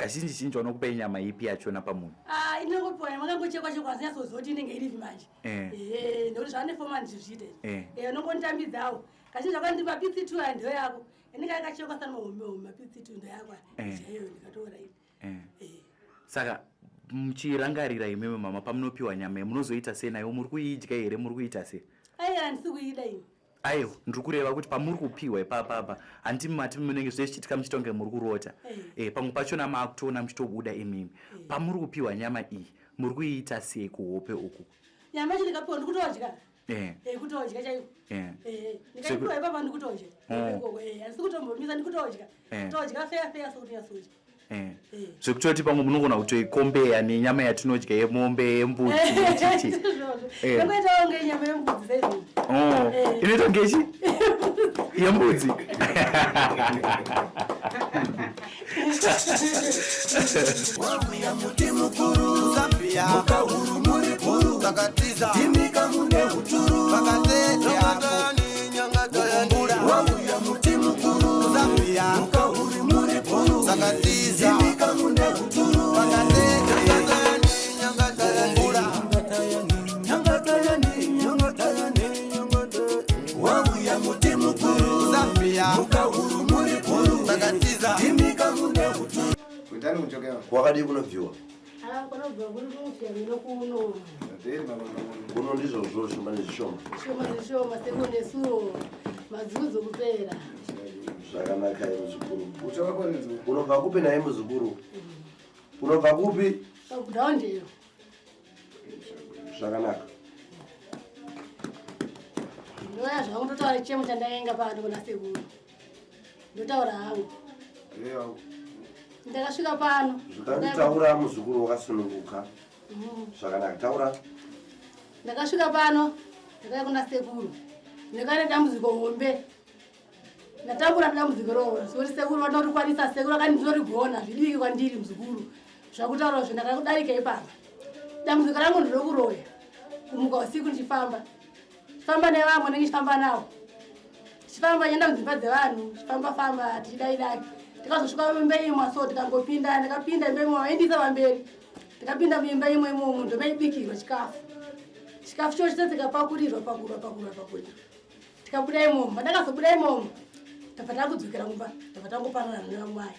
kazhinji vanokupa nyama ipi yachona pamunhu? Inokupa makangochekwa chekwa ziyazozoti inenge irivi manje. Ndokuti zvane fomani zviite. Unongonditambidzawo. Kazhinji zvakandipa pitsi 2 ndo yako. Inenge yakachekwa sana mapitsi 2 ndo yako. Chaiyo ndikatora ini. Saka muchirangarira imwe mama pamunopiwa nyama munozoita sei nayo? Muri kuidya here? Muri kuita sei? Handisi kuida ini. Aiwa, ndiri kureva kuti pamuri kupiwa ipapa handiti mati munenge zvichiitika muchitonge muri kurota. Pamwe pachona maakutoona muchitobuda imimi. Pamuri kupiwa nyama iyi muri kuiita sei kuhope uku? Nyama yacho ndikapiwa ndikutodya. Kutodya chaiko. Ndikapiwa ipapa ndikutodya. Handisi kutombomisa ndikutodya. Todya feya sokuti nyasodya. Zvekutoti pamwe munogona kutoikombeya nenyama yatinodya yemombe, yembudzi, yechichi. Inoitawo kunge nyama yembudzi saizvozvo. Inoita ngechi? Yembudzi. Wabuya muti mukuru Zambia mukahuru muri puru takatiza timika mune huturu pakatete hapo nyangatoyani wabuya muti mukuru Zambia mukahuru muri puru takatiza timika mune huturu pakatete nyangatoyani wabuya muti mukuru Zambia mukahuru muri puru takatiza timika mune huturu. Kutani kuchokea. Wakati kunovyiwa. Kunobva kuri kuno kuno. Kuno ndizo zvosho mane zvishoma. Zvishoma sekone suro madzudzo kupera. Zvakanaka muzukuru. Uchoka kwenzi. Unobva kupi naye muzukuru? Unobva kupi? Kudhaundero. Zvakanaka. Ndoya zvangu ndotaura chemo chandaenga pano kuna sekuru. Ndotaura hangu. Ndakasvika pano. Zvakataura muzukuru wakasununguka. Zvakanaka taura. Ndakasvika pano. Ndakaya kuna sekuru. Ndakane dambudziko hombe. Ndatambura dambudziko roho. Sori sekuru vanoti kwanisa sekuru akandizorigona zvidiki kwandiri muzukuru. Zvakutaura zvo ndakakudarika ipapa. Dambudziko rangu ndokuroya. Kumuka usiku ndichifamba. Famba nevamwe ndingifamba nawo. Chifamba nyenda mudzimba dzevanhu, chifamba tichidaidai. Tikazosvika muimba imwe so tikangopinda ndikapinda imba imwe vaindisa pamberi. Tikapinda muimba imwe imomo ndomaibikirwa chikafu. Chikafu cho chitadzika pakurirwa pakurwa. Tikabuda imomo, ndakazobuda imomo. Tapata kudzokera kumba, tapata ngopanana nevamwai.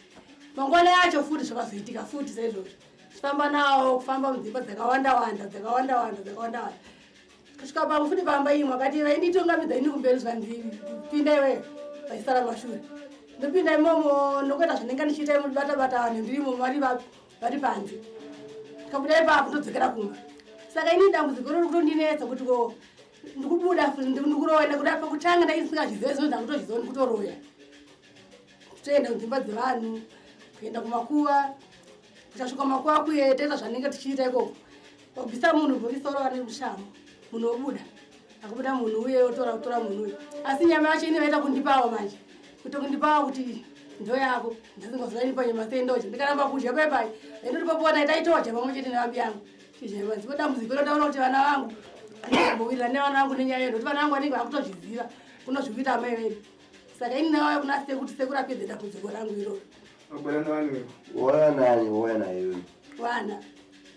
Mangwana yacho futi zvakazoitika futi saizvozvo. Chifamba nawo kufamba mudzimba dzakawanda. Kusvika pamwe futi pamba imwe akati vainditungamidza ini kumberi zvandipinda iweyo vaisara mashure. Ndopinda imomo nokuita zvinenge ndichiita mudibata vanhu ndirimo vari panze. Tikabuda ipapo ndodzokera kumba. Saka ini dambudziko riri kutondinetsa kuti ndikubuda ndikuroya nekuda pakutanga ndaisingazvizive izvo ndakutozviziva ndikutoroya. Toenda kudzimba dzevanhu, kuenda kumakuva. Kusvika makuva kuye toita zvanenge tichiita ikoko. Wabvisa munhu bhokisoro vane mushamo. Munhu obuda. Akubuda munhu uye otora munhu uye. Asi nyama yacho inoita kundipawo manje. Kutokundipawo kuti ndo yako ndisingazvainipa nyama sendoje ndikaramba kudya pepai ndinotopona itaitoja pamwe chete nevambi yangu chizvema ndipo dambudziko rotaura kuti vana vangu ndinombowirira nevana vangu nenyaya yendo kuti vana vangu vanenge vakutozviziva kunozvikuita amai vedu. Saka ini ndakauya kuna sekuru sekuru apedze dambudziko rangu iroro. Wabwera nevana vedu? Wauya naye Vana.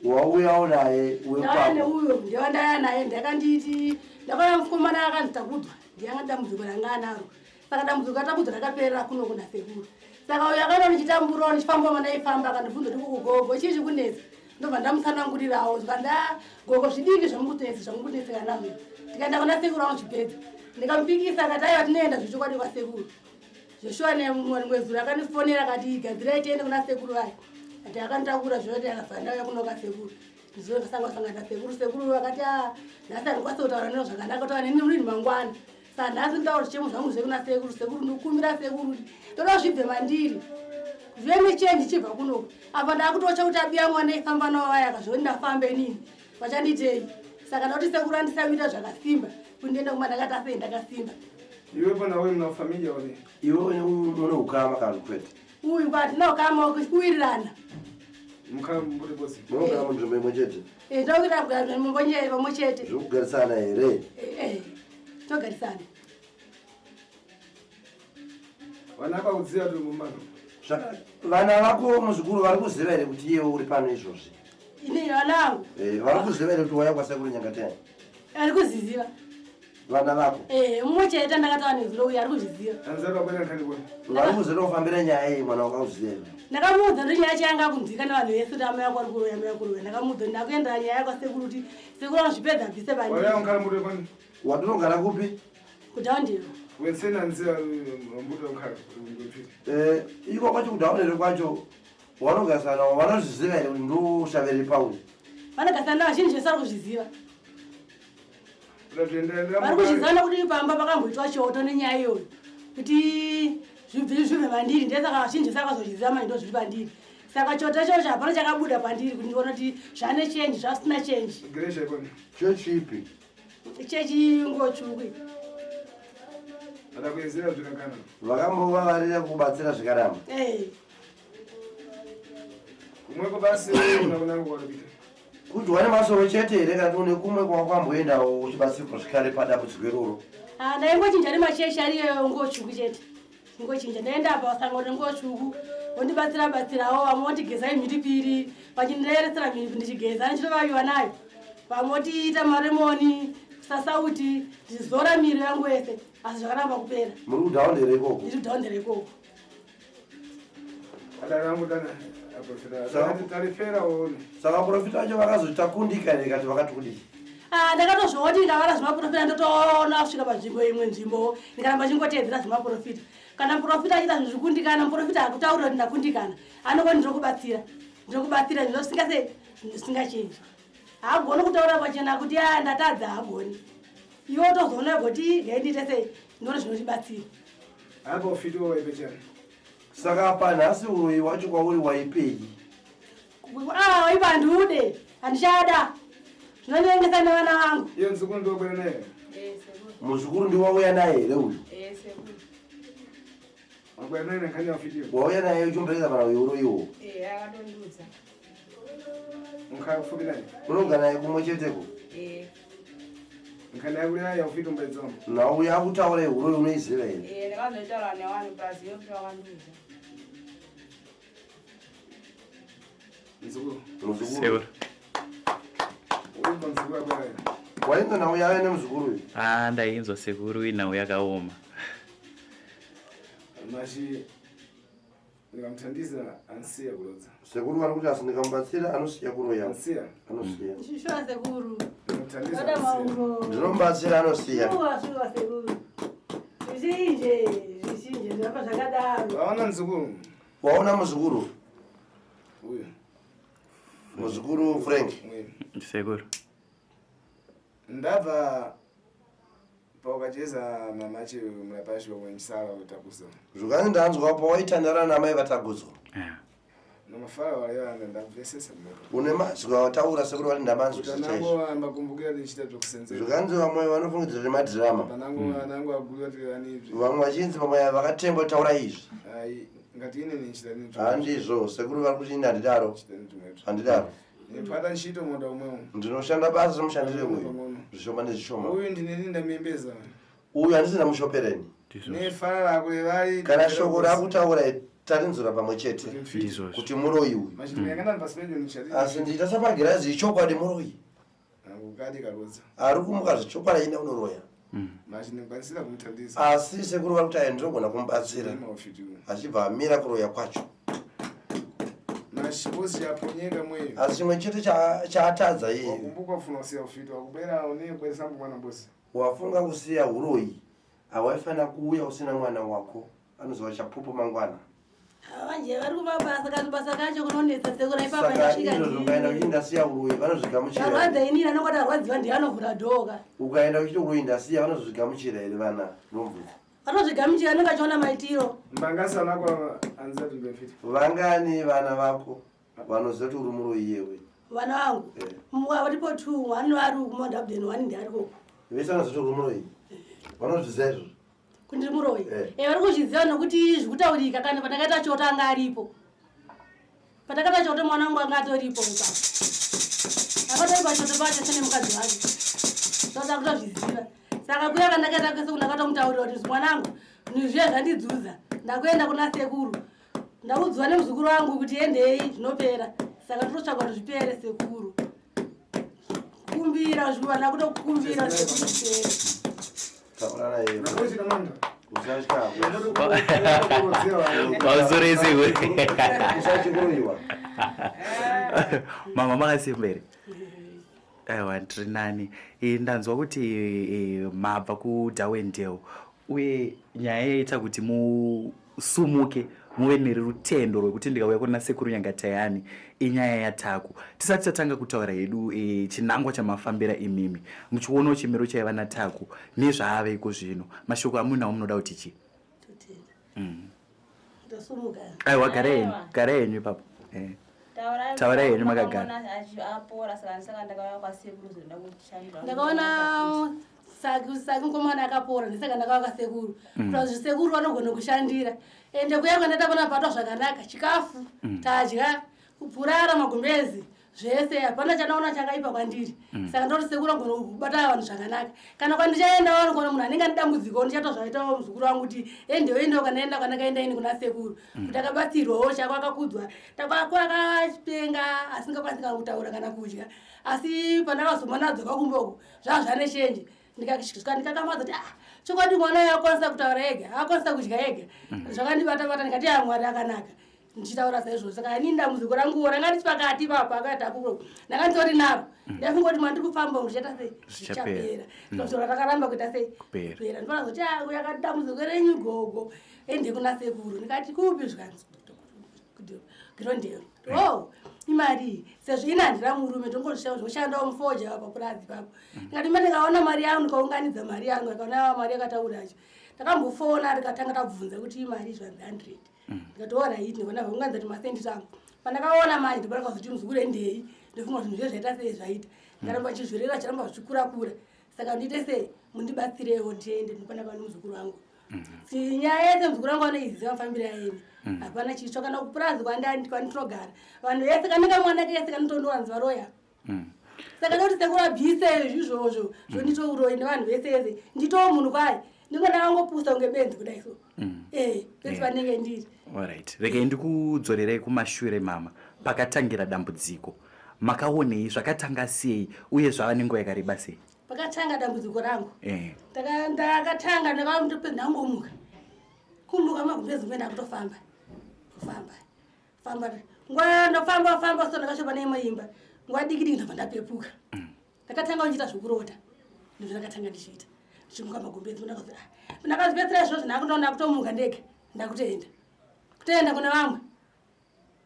Wauyawo naye uye papo? Uyo ndiye ndaya naye ndakanditi ndakauya mukomana akanditakudzwa ndiyanga dambudziko ranga anaro. Saka dambudziko ratakudzwa rakaperera kuno kuna sekuru. Saka uyo akaenda nichitambura nichifamba mana ifamba akandibvunza kuti kugogo chii chikunetsa. Ndobva ndamusanangurirawo zvikanda gogo zvidiki zvamukunetseka nazvo. Tikaenda kuna sekuru wangu chipedza. Ndikamupikisa akati aiwa tinoenda zvechokwadi kwa sekuru. Joshua nemumwe mwedzi akanifonera akati gadzirai tiende kuna sekuru vayo. Ati akanditakura zvoti akabva uya kuno kwasekuru. Ndizondasangana sekuru akati nhasi andikwanisa kutaura neno zvakanaka kutaura neni muri mangwana. Saka nhasi ndaura chemo zvangu zvekuna sekuru ndikumbira sekuru toda zvibve mandiri. Zvene chenji chibva kuno. Apa ndakutocha kuti abiya mwana ifamba nawo vaya akazvoti ndafambe nini. Vachanditei. Saka ndoti sekuru andisaita zvakasimba. Kundienda kuma ndakati ndakasimba. Iwe pana wewe mna familia wale. Iwe uno ukama kana kwete. Uyu bati no kama kuwirirana. Mukama mbure bosi. Munogara munzvimbo imwe chete? Ndokira kugara mumbonye pamwe chete. Zvokugarisana here? Togarisana. Vana vakakudziya kuti mumbano. Saka vana vako muzukuru vari kuziva here kuti iye uri pano izvozvi? Ini vanangu. Vari kuziva here kuti waya kwasekuru Nyangatani? Ari kuzviziva. Vana vako? Mumwe chete ndakataura nezuro uyu ari kuzviziva. Anzara kwenda khani kwa. Vari kuziva kufambira nyaya iyi mwana wakakuziva. Ndakamuudza ndi nyaya changa kunzikana vanhu vese kuti amai ako ari kuroya amai ako roya. Ndakamuudza ndakuenda nyaya kwasekuru kuti sekuru anozvipedza bvise bani. Waya unkhala muti kwani? Watinogara kupi? Kudhaundiro. Wensena nzira muti unkhala ngopfiti. Iko kwacho kudhaundiro kwacho wanogasana vanozviziva here kuti ndoshaveri pauri? Vanogasana vazhinji vese ari kuzviziva. Vari kuzvizana kuti pamba pakamboitwa choto nenyaya iyoyo kuti zvibve pandiri ndesaka vazhinji sakazozviziva manje ndozviri pandiri. Saka choto ichocho hapana chakabuda pandiri kuti ndiona kuti zvane chenji zvasina chenji. Gresha kwani? Chechi ipi? Chechi ngochukwi. Adakuenzera zvikakana. Vakambovavarira kubatsira zvikaramba? Kumweko basi unakunanga kwakapita. Kuti wane masoro chete here kana une kumwe kwakwamboendawo uchibatsirwa zvikare padambudziko iroro? Ndaingochinja nemachechi ariyo ngochukwi chete. Ngochinja ndaenda apa wasango nengochuku wondibatsirawo vamwe votigezai mhiripiri vachindireresera mhiripi ndichigeza ndichitovaviwa nayo vamwe votiita maremoni sasauti ndichizora miro yangu yese asi zvakaramba kupera. Muri kudhaundera ikoko? Ndiri kudhaundera ikoko. Adarambudana aprofita tarifera one. Saka profita vacho vakazottakundika here kati vakati kudii? Ndakatozvoti ndikavara zvemaprofita ndotoona kusvika panzvimbo imwe nzvimbo ndikaramba chingotedzera zvemaprofita. Kana muprofita achiita zvinhu zvikundikana muprofita hakutaura kuti ndakundikana anongoti ndinokubatsira ndino zvisingachenji. Haagoni kutaura pachena kuti ndatadza haagoni. Iwo tozoona kuti gaindiite sei ndinoona zvinotibatsira. Aprofita waipechana. Saka panhasi uroyi wacho kwauri waipei? Waipa ndude handichada zvinonyengesa nevana vangu. Iyo muzukuru ndowabwera naye? Muzukuru ndiwauya naye here uyu? Wabwera naye nankani wafitiyo? Wauya naye uchimborekeza pana uyu iwo? Akatondudza. Unkhala kufupi naye? Unogara naye kumwe cheteko? Nkhani yakuli naye ufiti umbaidzamo? Nauya akutaura uroyi unoiziva here? Ndakazotaura nevanhu pasi yokuti wakandudza. Muzukuru? Muzukuru? Uimba muzukuru abwera here? Wainzo nauya ave nemuzukuru uyu? Ndainzwa sekuru inhau yakaoma. Mashi ndikamuthandiza ansiya kulodza. Sekuru vari kuti asi ndikamubatsira anosiya kuroya? Ansiya? Anosiya. Shuwa sekuru. Ndikamuthandiza Vada ansiya. mauro. Ndinomubatsira anosiya. Shuwa sekuru. Zvizhinji zvirapa zvakadaro. Waona muzukuru? Waona muzukuru? Uyu. Muzukuru Frank? Sekuru. Ndabva paukacheza mamachi mulapashi wemsala utakuza. Zvukani ndanzwa pawaitandara namai vatagudzwa. Namafara waliyana ndamvesesa mmepo. Une mazwi awataura sekuru vati ndamanzwa chaizvo. Tanango ambakumbukira ndichita zvokusenzera. Zvukanzi vamwe vanofungidzira kuti madhirama. Tanango agulwa kuti vanizvi. Vamwe vachinzi vamwe vakatemba kutaura izvi. Ai ngati ine nichita nini. Handizvo sekuru vari kuti ine handidaro. Handidaro. Ndipata ntchito moda umwewo. Ndinoshanda basa semushandire uyu. Zvishoma nezvishoma. Uyu ndineni ndamembeza. Uyu handisina mushopereni. Nefara lako vari. Kana shoko rakutaura tarinzura pamwe chete. Kuti muroyi uyu. Machindikangana pasipejo nichati. Asi ndiita sapagirazi ichokwadi muroyi. Ukadi kalodza. Ari kumuka zvichokwadi ine unoroya. Machindikwanisira kumuthandiza. Asi sekuru vari kuti ndinogona kumubatsira. Achibva amira kuroya kwacho. Mashibosi yaponyeka mweyo. Asi chimwe chete chaatadza iye. Wakumbuka ufuna kusiya ufiti wakubera unebweresa mwana bosi. Wafunga kusiya uroyi hawaifanira kuuya usina mwana wako anozova chapupu mangwana. Manje vari kumabasa kandi basa kacho kunonetsa sekuru ipapa Saka izvo ukaenda kuti ndasiya uroyi vanozvigamuchira. Arwadza inini anongoti arwadziwa ndiye anovhura dhoka. Ukaenda uchiti uroyi ndasiya vanozvigamuchira here vana nombudzi? Vanozvigamuchira anenge achiona maitiro. Mbangasana kwa anzati mbefiti. Vangani vana vako vanoziva kuti uri muroyi yewe? Vana vangu varipo 2 1 vari kumodhabden 1 ndi ariko. Vese vanoziva kuti uri muroyi? Vanozviziva izvozvo? Kuti ndiri muroyi? Vari kuzviziva nokuti zvikutaurika kana pandakaita chota anga aripo. Pandakaita chota mwana wangu anga atoripo mukati. Akatoripa chota pacho sene mukadzi wake. Saka kutozviziva. Saka kuya kandakaita kwese kundakatomutaurira kuti mwanangu zviya zvandidzuza ndakuenda kuna sekuru ndaudzwa nemuzukuru wangu kuti endei zvinopera saka totsvaka kuti zvipere sekuru kumbira zvivana kutokumbira zvipere taurana iye Nakuchika manda. usashika Wauzorezewe. usachikuruiwa Mama makasembere. Aiwa ndiri nani. Ndanzwa kuti mabva kuDawendale uye nyaya yaita kuti musumuke muve nerutendo rwekuti ndikauya kuna sekuru Nyangatayani inyaya yataku. Tisati tatanga kutaura hedu chinangwa chamafambira imimi muchionawo chimiro chaiva nataku nezvaaveko zvino mashoko amunawo munoda kuti chi ndosumuka aiwa gara henyu ipapo taura henyu makagara apora saka ndisaka ndakauya kwasekuru zoda kushandira ndakaona saki mukomana akapora ndisaka ndakauya kwasekuru kuti sekuru vanogona kushandira ende kuya kwandataona patwa zvakanaka chikafu tadya kupurara magumbezi zvese hapana chanaona chakaipa kwandiri saka ndoti sekuru agona kubata vanhu zvakanaka kana kwandichaenda vanogona munhu anenge ane dambudziko ndichato zvaitawo muzukuru wangu kuti endewo kanaenda kwanakaenda ini kuna sekuru kuti akabatsirwawo chako akakudzwa takwako akapenga asingakwanisi kana kutaura kana kudya asi pandakazoma nadzoka kumboko zvazvane chenje ndikasvika ndikakamadza kuti chokwadi mwana uyo akwanisa kutaura ega akwanisa kudya ega zvakandibata ndikati Mwari akanaka ndichitaura saizvozvo saka ini ndamuziko ranguwo ranga ndisi pakati papa akatakuro ndanga nditori naro ndafunga kuti mandiri kufamba zvichaita sei zvichapera zviro rakaramba kuita sei kupera ndinoona kuti uyo akati dambudziko renyu gogo ende kuna sekuru ndikati kupi zvikanzi Girondero imari sezvo ina handira murume tongoshandawo mufoja papurazi papo ndikati mane ndikaona mari yangu ndikaunganidza mari yangu ndikaona mari yakatauracho ndakambofona ndikatanga tabvunza kuti imari zvanzi 100 ndikati alright ndikona vaunganidza kuti masendi tangu pandakaona manje ndibara kwazuti muzukuru endei ndofunga kuti zvinhu zvaita sei zvaita ndaramba chizvirera chiramba zvichikura saka ndiite sei mundibatsirewo ndiende ndinofanira kuva nemuzukuru wangu nyaya yese muzukuru wangu anoiziva mafambiro aeni hapana chitsva kana kupurazi kwanditinogara vanhu vese kanenge mwanake yese kanotondowanzi varoya saka ndoti sekuru abvise izvozvo zvondito uroyi nevanhu vese ese nditowo munhu kwayi ndingona vangopusa kunge benzi kudai so pesi vanenge ndiri alright regai ndikudzorerei kumashure mama pakatangira dambudziko makaonei zvakatanga sei uye zvava nenguva yakareba sei pakatanga dambudziko rangu ndakatanga ndakamutopendangomuka kumuka magumbezi kuenda kutofamba nguva ndofamba so ndakashopa neimwe imba nguva diki ndobva ndapepuka ndakatanga kuchiita zvokurota ndizvo ndakatanga ndichiita ndichimuka magumbezi ndakazipedzera izvozvo ndakundoona kutomuka ndega ndakutoenda kune vamwe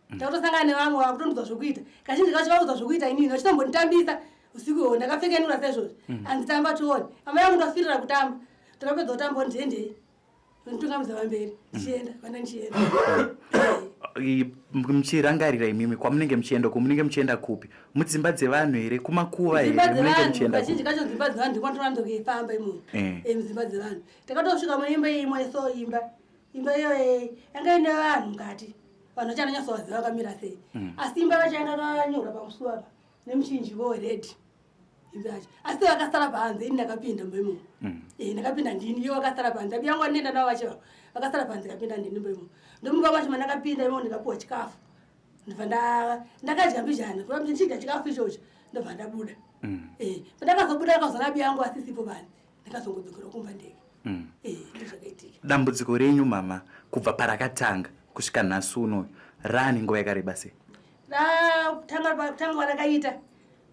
ndakutosangana nevamwe vakutondidzwa zvokuita kazhinji kacho vakudzwa zvokuita inini vachitombonditambisa usiku ihwo ndakapfekenura saizvozvo anditamba tione ama yangu ndofirira kutamba ndakapedza kutamba ndiendei nditungamidza vamberi ndichienda kana ndichienda muchirangarira imimi kwamunenge muchienda munenge muchienda kupi mudzimba dzevanhu here kumakuva here munenge muchienda kazhinji kacho dzimba dzevanhu ndikwandorandokeifamba imomo mudzimba dzevanhu takatosvika muimba imwe so imba iyoyo yanga ine vanhu mukati vanhu vachananyatsovaziva vakamira sei asi imba vacho yanga kanyorwa pamusuwo apa nemuchinjiwo redhi imba yacho asi vakasara panze ini ndakapinda mba imomo ndakapinda ndini iyo vakasara panze abi yangu andienda navo vacho vakasara panze ndakapinda ndini mba imomo ndomuka vacho mandakapinda imomo ndikapuwa chikafu ndobva ndakadya mbijana kuva ndichidya chikafu ichocho ndobva ndabuda pandakazobuda ndakazona abi yangu asisipo panze ndakazongodzokera kumba ndege ndozvakaitika dambudziko renyu mama kubva parakatanga kusvika nhasi unoyu rani nguva yakareba sei kutanga warakaita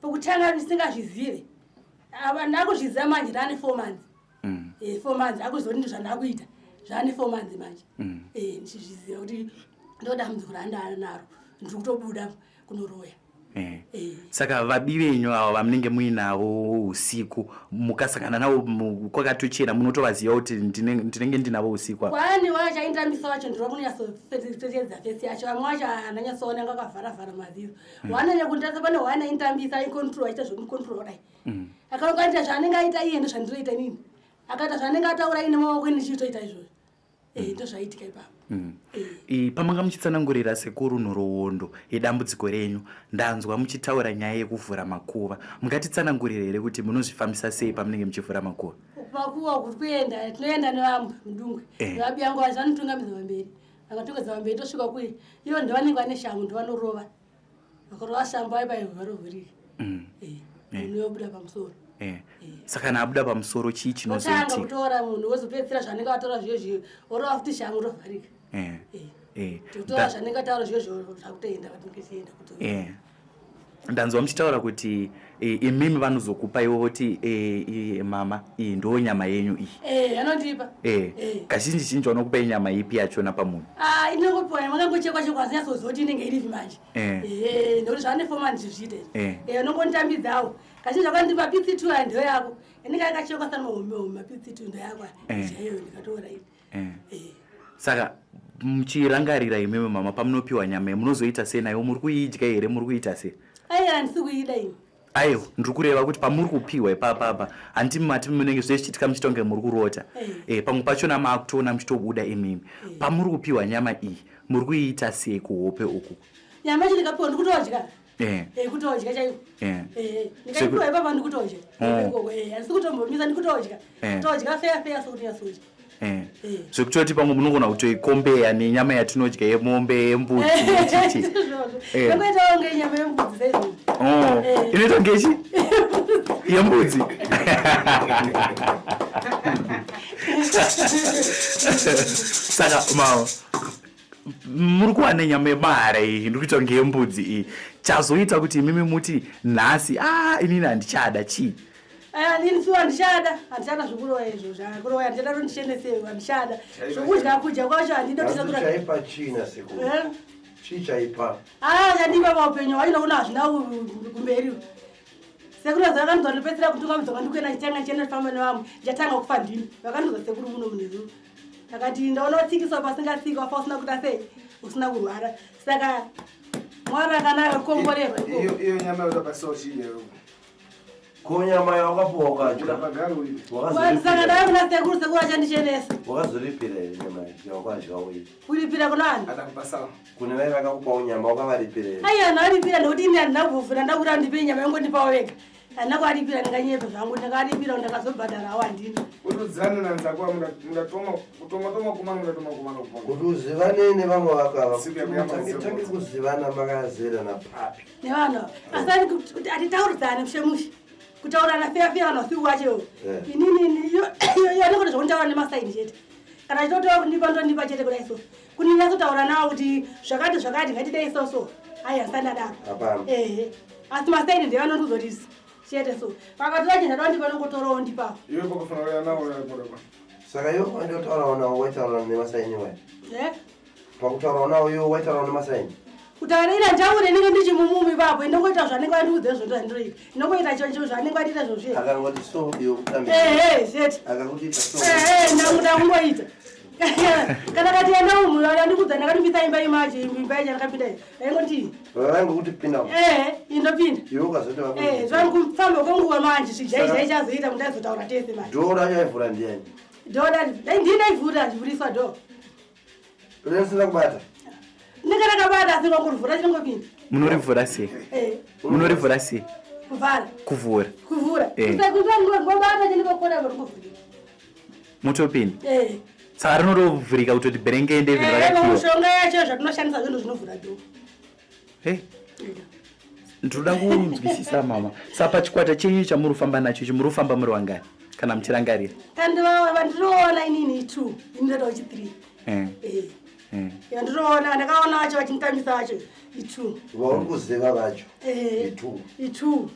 pokutanga ndisingazvizive ndakuzviziva manje rane 4 months 4 months akuzoti zvandakuita zvane 4 months manje ndichizviziva kuti ndodambudziko randanaro ndiri kutobuda kunoroya saka vabi venyu ava vamunenge muinavo usiku mukasangana navo kwakatochena munotovaziva kuti ndinenge ndinavo usiku kwani wacho aindambisa wacho ndiri wakunyatsotetedza fesi yacho vamwe wacho ananyatsoona ngakavharavhara maziso wananya kundasa pane hwana aindambisa aikontrol aita zvomukontrol kudai akanokaita zvaanenge aita iye ndozvandiroita nini akaita zvaanenge ataura ine maoko ini ndichitoita izvozvo ndozvaitika ipapo pamanga muchitsanangurira sekuru nhoroondo yedambudziko renyu ndanzwa muchitaura nyaya yekuvhura makuva mungatitsanangurire here kuti munozvifambisa sei pamunenge muchivhura makuva kuti kuenda tinoenda nevamwe mudungwe vabi yangu vacho vanotungamidza vamberi akatongedza vambe itosvika kui iyo ndivanenge vane shangu ndivanorova vakarova shangu aibai varovhurike unoyobuda pamusoro saka kana abuda pamusoro chii chinozoitika otanga kutora munhu wozopedzisira zvanenge atora zviyo orova futi shangu rovharika totora zvanenge ataura zviyo zvakutoenda vatingechienda kuti ndanzwa muchitaura kuti imimi vanozokupa iwo kuti mama iyi ndo nyama yenyu iyi anondipa kazhinji zhinji vanokupa inyama ipi yachona pamunhu inongopiwa makangochekwa-chekwa zinyasozoti inenge irivi manje nokuti zvane fomani zviziite unongonitambidzawo kazhinji zvakandipa pitsi 2 handiyo yako inenge yakachekwa sana mapitsi 2 ndo yako chaiyo ndikatora ivi saka muchirangarira imimi mama pamunopiwa nyama munozoita sei nayo muri kuidya here muri kuita sei handisi kuida ini aiwa ndiri kureva kuti pamuri kupiwa ipapapa handimi matimi munenge zvichiitika muchitonge muri kurota pamwe pachona maakutoona muchitobuda imimi pamuri kupiwa nyama iyi muri kuiita sei kuhope uku nyama yacho ndikapiwa ndikutodya kutodya chaiko ndikaipiwa ipapa ndikutodya handisi kutombomisa ndikutodya todya feya sokuti yasodya zvekutoti pamwe munogona kutoikombeya nenyama yatinodya yemombe yembudzi inoitawo nge nyama yembudzi saizvozvo inoita ngechi yembudzi saka mama muri kuwana nyama yemahara iyi ndiri kuita ngeyembudzi iyi chazoita kuti imimi muti nhasi inini handichada chii inisuwa handishada zvokurova izvo zvakurova handichada tondishenesei handishada zvokudya kudya kwacho handidaipa china seku chichaipa chandipa paupenyu wachina kuna hazvina kumberiwa sekuru vakandiza ndopedzera kutunga mudzoka ndikuenda ndichitanga ndichienda ndifamba nevamwe ndichatanga kufa ndini vakandiza sekuru muno munezuro akati ndaona utsikiswa pasingatsika wafa usina kuita sei usina kurwara saka mwari akanaka kukomborerwa iyo nyama yotapasochiiyo kunyama yawakapuwa ukadya saka ndaya kuna sekuru sekuru achandichenesa wakazoripira here nyama yawakadya uyi kuripira kunani atakupasawa kune vai vakakupa unyama wakavaripira here aiya ndaripira ndokuti ini handina kuvhura ndakuti ndipe nyama yangondipawo vega handina kuaripira ndinganyepa zvangu ndakaripira ndakazobhadharawo handini utodzana nanzakuwa mudatoma kumana kuti uzivane nevamwe vakatange kuzivana makazera napapi nevanhu asi atitauridzane mushemushi kutaurana feya vanhu vasiku vacho inini yonekoti zvokunitaura nemasaini chete kana chitotoa kundipa ndondipa chete kudai so kuninyasotaura nawo kuti zvakati ngatidai soso ai hasandadaro asi masaini ndevanonduzotisi chete so pakatora chinhu atondipa nongotorawo ndipapo iwe pakufanira nawo yakoreba saka iwo wandotaurawo nawo waitaurawo nemasaini wai pakutaurawo nawo iwo waitaurawo nemasaini kutaurira ntaure ndinenge ndichimumumi papo inongoita zvanenge vandiudze zvo ndozvandiroita inongoita choncho zvanenge vandiita zvozve akangoti so iwo kutambi zeti akakuita so ndakungoita kana kati enda umu andikudza ndakatipisa imba imaje imba yacho ndakapinda aingoti vaingokuti pinda indopinda iwe ukazoti zvangufamba kwenguva manje zvijaizai chazoita kuti aizotaura tese manje dhoda yaivhura ndiani dhoda ndinaivhura ndivhuriswa dho unesina kubata ndingarakabata asi ngongorivhura chinongopinda munorivhura sei munorivhura sei kuvhara kuvhura ngobata chendikokona varingovhurika mutopinda saka rinotovhurika kutoti bherengende vinhu vakapiwa mushonga yacho zvatinoshandisa zvinhu zvinovhura dho ndinoda kunzwisisa mama saka pachikwata chenyu chamurifamba nacho chimurifamba muri wangani kana muchirangarira vandinoona inini 2 indodawo chi3 ndinoona ndakaona vacho vachinitambisa vacho i2 vauri kuziva vacho i2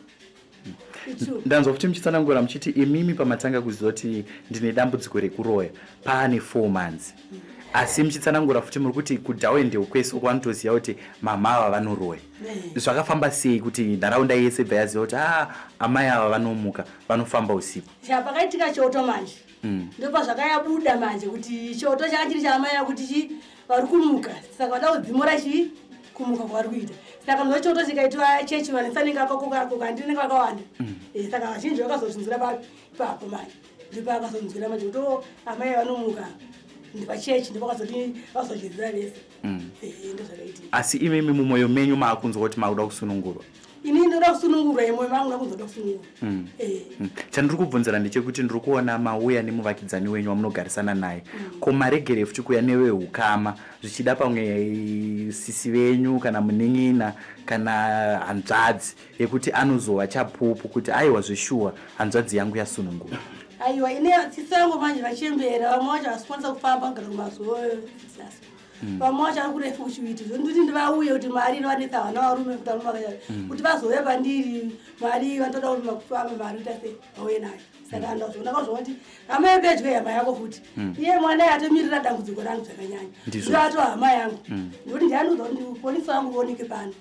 ndanzwa kuti muchitsanangura muchiti imimi pamatanga kuziva kuti ndine dambudziko rekuroya paane 4 months asi muchitsanangura futi muri kuti kudhawe ndeukwese kwanotoziva kuti mama ava vanoroya zvakafamba sei kuti nharaunda yese bva yaziva kuti amai ava vanomuka vanofamba usiku pakaitika choto manje ndopa zvakayabuda manje kuti choto chakachiri chaamai kuti vari kumuka saka vada kudzimura chii kumuka kwavari kuita saka mzo choto chikaitwa chechi vanisanenge akakoka ndinenge vakawanda saka vazhinji vakazozvinzira ipapo manje ndipo akazonzwira manje kuti amai vanomuka ndipachechi ndipakazoti vazochidzira vese ndozvakaitika asi imimi mumwoyo menyu maakunzwa kuti maakuda kusunungurwa inini ndinoda kusunungurwa imwe mangu nakuzoda kusunungurwa. Chandiri kubvunzira ndechekuti ndiri kuona mauya nemuvakidzani wenyu wamunogarisana naye. Ko maregere futi kuya newehukama zvichida pamwe sisi venyu kana munin'ina kana hanzvadzi yekuti anozova chapupu kuti aiwa zveshuwa hanzvadzi yangu yasunungura. Aiwa ine sisi vangu manje vachembera vamwe vacho vasikwanisa kufamba ngara kumazuva vamwe vacho vari kurefu kuchiiti ndoti ndivauye kuti mari inovanetsa vana varume kuti kuti vazouya pandiri mari vanotoda kuti makufamba mari utase vauye nayo. Saka ndazvoona kwazvo kuti hama yapedyo hama yako futi iye mwana yatomirira dambudziko rangu zvakanyanya ndoato hama yangu ndokuti ndianuza kuti uponisi wangu uoneke pano.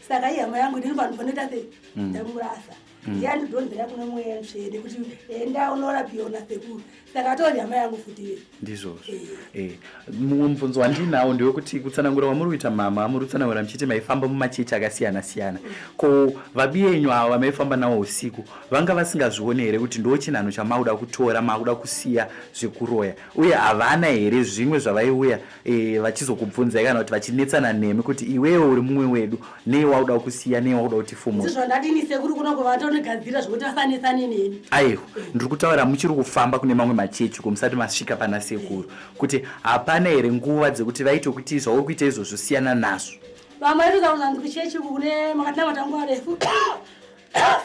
Saka iye hama yangu ndiri panofanira sei ndamurasa ndiyandidhonzera kune mweya msvede kuti enda unorapiwa nasekuru. Saka atori hama yangu futi ndizvozvo. Mumwe mubvunzo wandinawo ndewekuti kutsanangura wamuri kuita mama muri kutsanangura muchiti maifamba mumachechi akasiyana siyana. Ko vabi yenyu ava maifamba nawo usiku vanga vasingazvioni here kuti ndo chinhanho chamauda kutora makuda kusiya zvekuroya uye havana here zvimwe zvavaiuya vachizokubvunzai kana kuti vachinetsana nemi kuti iwewe uri mumwe wedu nei wauda kusiya nei wauda kuti fumura. Zvandadini sekuru kuno kuvatonogadzira zvokuti vasanetsane neni. Aiwa ndiri kutaura muchiri kufamba kune mamwe machechi musati masvika pana sekuru kuti hapana here nguva dzekuti vaite kuti zvauri kuita izvozvo siyana nazvo. Vamwe itozakuza ndiri kuchechi kune makatinamata nguva refu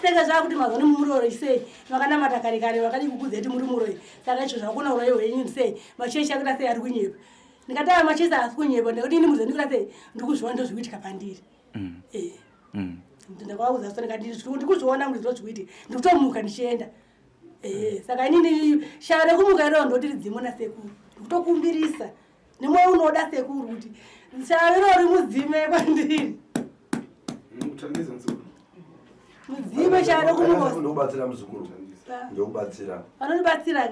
senge zvakuti mazoni mumuroro sei makanamata kare kare vakadi kukuudza kuti muri muroi. Saka izvo zvakuna uroyi hwenyu sei machechi akuita sei ari kunyepa ndikatava machechi asi kunyepa ndekuti ini muzondikuita sei ndiri kuzviona ndozvikuitika pandiri. Ndakauza sona ndiri kuzviona kuti ndozvikuiti ndiri kutomuka ndichienda. Saka inini shava rekumuka iroo ndoti ridzimwe nasekuru ndikutokumbirisa nemwoyo unoda sekuru kuti shava iroo rimudzime kwandiri mudzime shava rekumuka. Ndokubatsira muzukuru ndokubatsira vanondibatsira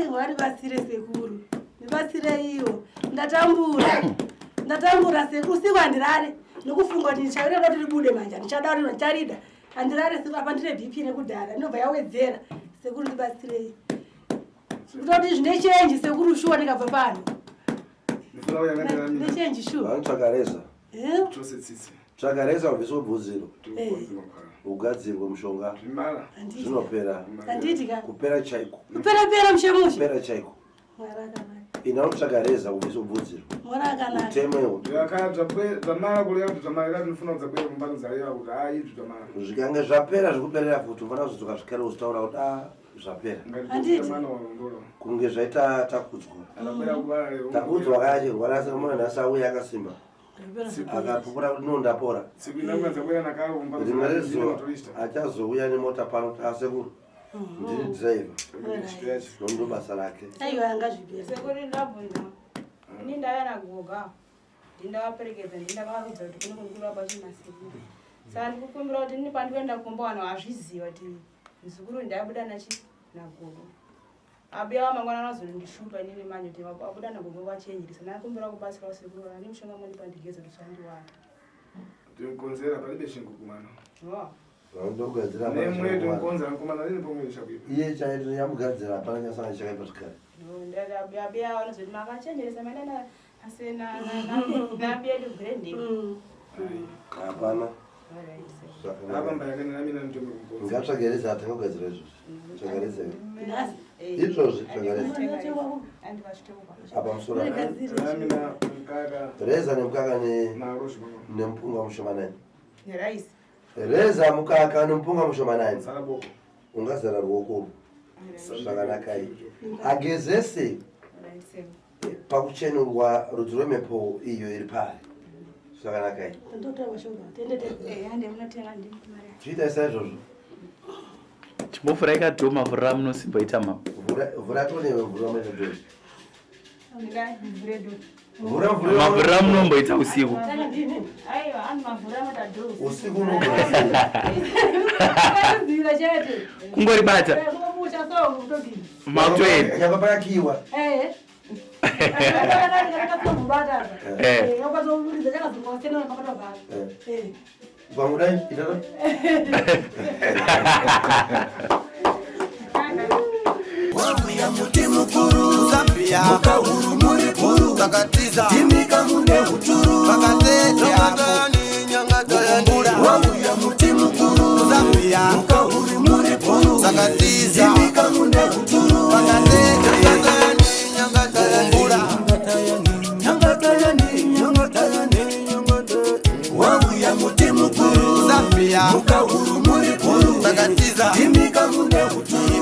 mwaribatsire sekuru ndibatsire iwo ndatambura sekuru usiku handirare nekufunga kuti ndichaira kuti ribude manje ndichada kuti ndicharida handirare siku apa ndine BP nekudhara ndinobva yawedzera sekuru ndibatsirei kutoti zvine chenji sekuru shuwa ndikabva pano nechenji shuwa vanotsvakareza tsvakareza ubvise ubvuziro ugadzirwe mushonga zvinopera kupera chaiko kupera mshemushe kupera chaiko inautsvakareza ubvise ubvuziro utemewo zvikange zvapera zvikuperera futi ufana kuzodzoka zvikare uzitaura kuti zvapera kunge zvaita takudzwa kayachirwara saka munhu nhasi auya akasimba akapupura kuti nondapora rimwe rezuva achazouya nemota pano kuti asekuru ndiri dhiraivha nondo basa rake. sekuri ndabvunza ini ndaya nagoga ndindavaperekedza ndindavaudza kuti kuno kuri kurapa chinasekuru. Saka ndikukumbira kuti ini pandikuenda kumba vanhu vazviziva kuti muzukuru ndabuda nagogo abuya wamangwana anozondishupa inini manje kuti abuda nagogo vachenjeresa. Ndakumbira kubatsira sekuru ani mushonga moni pandigeza kuti zvandiwana ndikukonzera palibe chingukumano iye chaito yamugadzira hapana nyasana chakaipa zvakare abuya vanozoti makachenjeresa manana asena nabedu branding hapana ngatsvagereza atanga kugadzira izvozvi tsvagereza izvozvi tsvagereza apa musoro reza nemukaka nemupunga mushomanani reza mukaka nemupunga mushomanani ungazara ruoko zvakanakai agezese pakuchenurwa rudzi rwemhepo iyo iri pari zvakanakai zviita saizvozvo chimofura ikadhoma vhura ramunosimboita mama vhura tonewe mvura maitadoi mavhura ramunomboita usiku usiku kungoribata makutoenda yakapakakiwa pamudai itata wabuya muti mukuru Zambia mukahuru muri puru takatiza timika mune huturu pakatete hapo nyanga tayani wabuya muti mukuru takatiza timika mune uturu pakateni nyangatakumbura wauya muti mukuru Zambia mukahuru muri kuru takatiza timika mune uturu